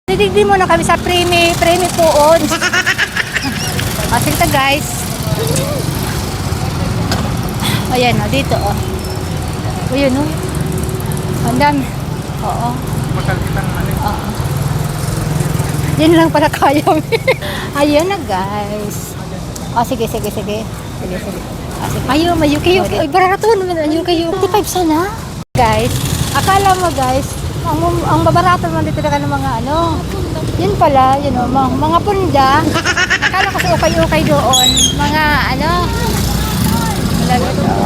Didigdi muna kami sa Premi Puon. Sige guys. Ayan o, dito o. Ayan o. Ang dami. Oo. Oo. Yan lang pala kaya. Ayan na guys. Sige. Sige. Ayun, mayuki. Ay, barato naman. Ayun, 55 sana. Guys, akala mo guys, ang babarato naman dito na ng mga ano. Yun pala, yun o, mga punda. Akala ko sa ukay-ukay doon. Mga ano.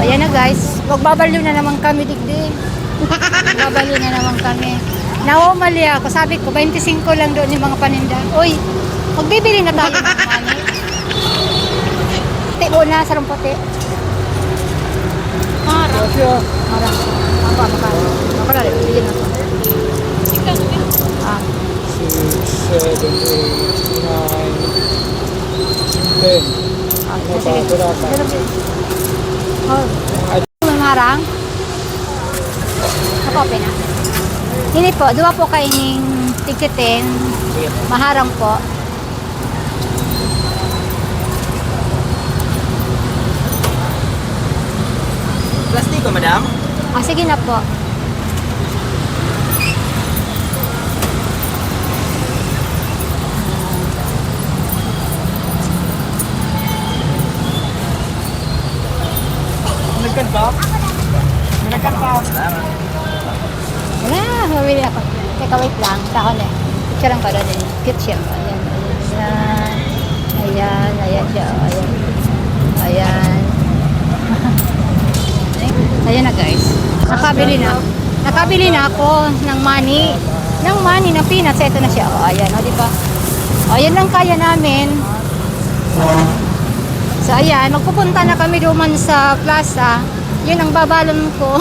Ayan na guys. Magbabaliw na naman kami digdi. Magbabaliw na naman kami. Nawamali ako. Sabi ko, 25 lang doon yung mga paninda. Uy, magbibili na tayo ng money. Tibo na sa rumpote. Marang. Marang. Makara rin. Bigyan ako. 6, 7, 8, 9, 10. Marang. Nakope na. Hindi po, dua po kaining tigtitin. Maharang po. Plastiko, madam? Sige na po. Nagkan ba? Nagkan pa. Wala, mabili ako. Teka, wait lang. Tako na. Picture lang para din. Cute siya. Ayan. Ayan siya. Ayan. Ayan na guys. Nakabili na ako ng money. Ng peanuts. Ito na siya. Ayan. Di ba? Ayan lang kaya namin. So ayan, magpupunta na kami duman sa plaza. Yun ang babalon ko.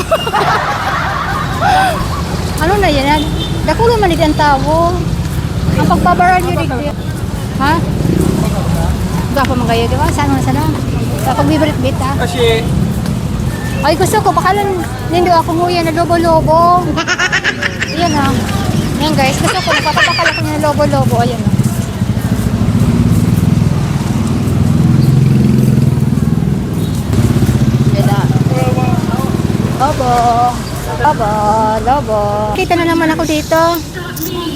Ano na yan? Dakulo man ang tao. Ang pagbabaran nyo dito. Ha? Gapa magayo, di ba? Saan mo sana? Kapag bibrit-bit ha? Kasi, Ay, gusto ko. Baka lang nindo ako nguya na lobo-lobo. Ayan ha. Ayan guys, gusto ko. Napapabakal ako na lobo-lobo. Ayan ha. Lobo. Kita na naman ako dito.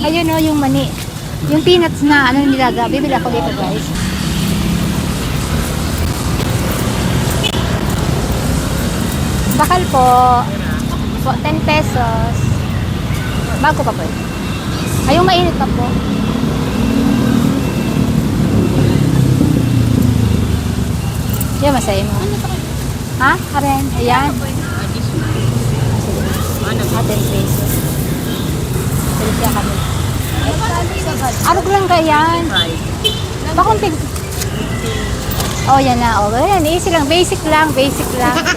Ayun o, yung mani. Yung peanuts na ano nilaga. Bibili ako dito guys. Bakal po. 10 pesos. Bago pa po. Ay, yung mainit pa po. Yan, masaya mo. Ha? Karen? Ayan. 10 pesos. Balik siya kami. Ano ko lang kayan? Bakong tig... Oh, yan na. Oh, yan. Easy lang. Basic lang. Ito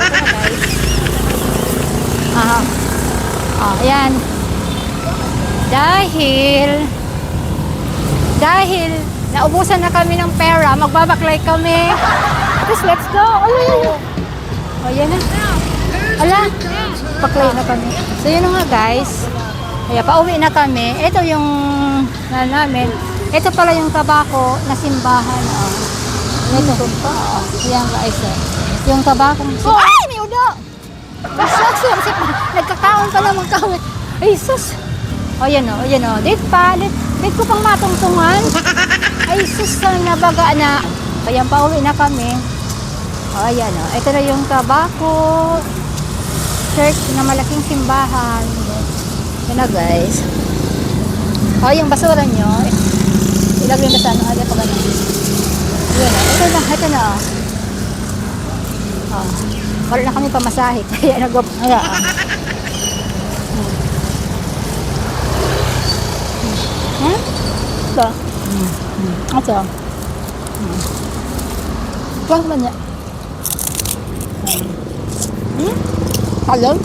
na, guys. Ayan. Dahil naubusan na kami ng pera, magbabaklay kami. Tapos, let's go. Oh, yan na. Ala, baklay na kami. So, yun na nga, guys. Kaya, pauwi na kami. Ito yung namin. Ito pala yung tabako na simbahan. Ito pa. Yan, guys. Yung tabakong... Ay, may udo! Sus, nagkakaon pala magkawit. Ay, sus. O, yan o. Dito pa. Dito ko pang matungtungan. Ay, sus, na baga na. Kaya, pauwi na kami. O, ayan o. Ito na yung tabako. Church na malaking simbahan. Yan na guys. O, yung basura nyo. Ilagay na sa ano. Pag ano. Yan o. Ito na o. Wala na kami pamasahe. Kaya nag-up. Ito. Ito. Huwag man niya. Hello?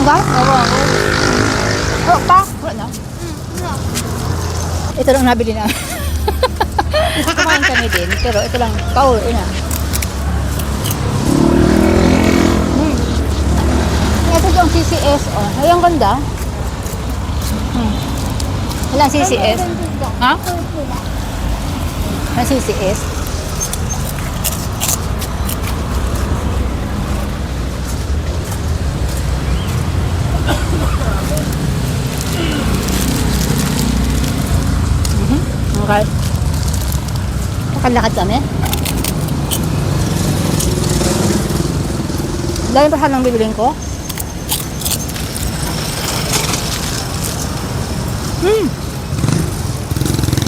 Ba? Oh, pa? Wala na. Ito lang nabili na. kami din, pero ito lang, pauwi na. Ito yung CCS, oh. Ay, ang ganda. Walang CCS. Ha? Walang CCS. Okay. Nakalakad kami. Dahil pa sanang bibiling ko.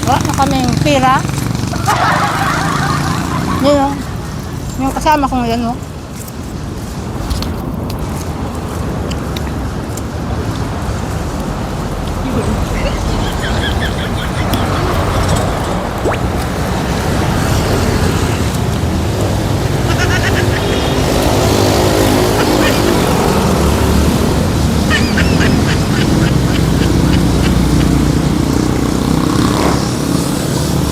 Wala na kaming pira. Yun, yung kasama kong yan, no?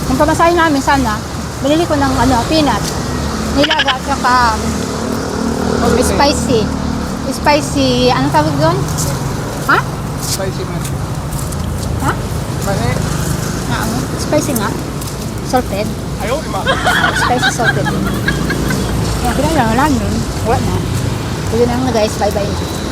Ang pamasahe namin sana, binili ko ng peanut, nilaga at saka spicy. Spicy, anong tawag doon? Ha? Spicy man. Ha? Mali. Ano? Spicy nga. Salted. Ayaw, ima. Spicy salted. Kaya pinala lang yun. Wala na. So yun lang na guys, bye bye.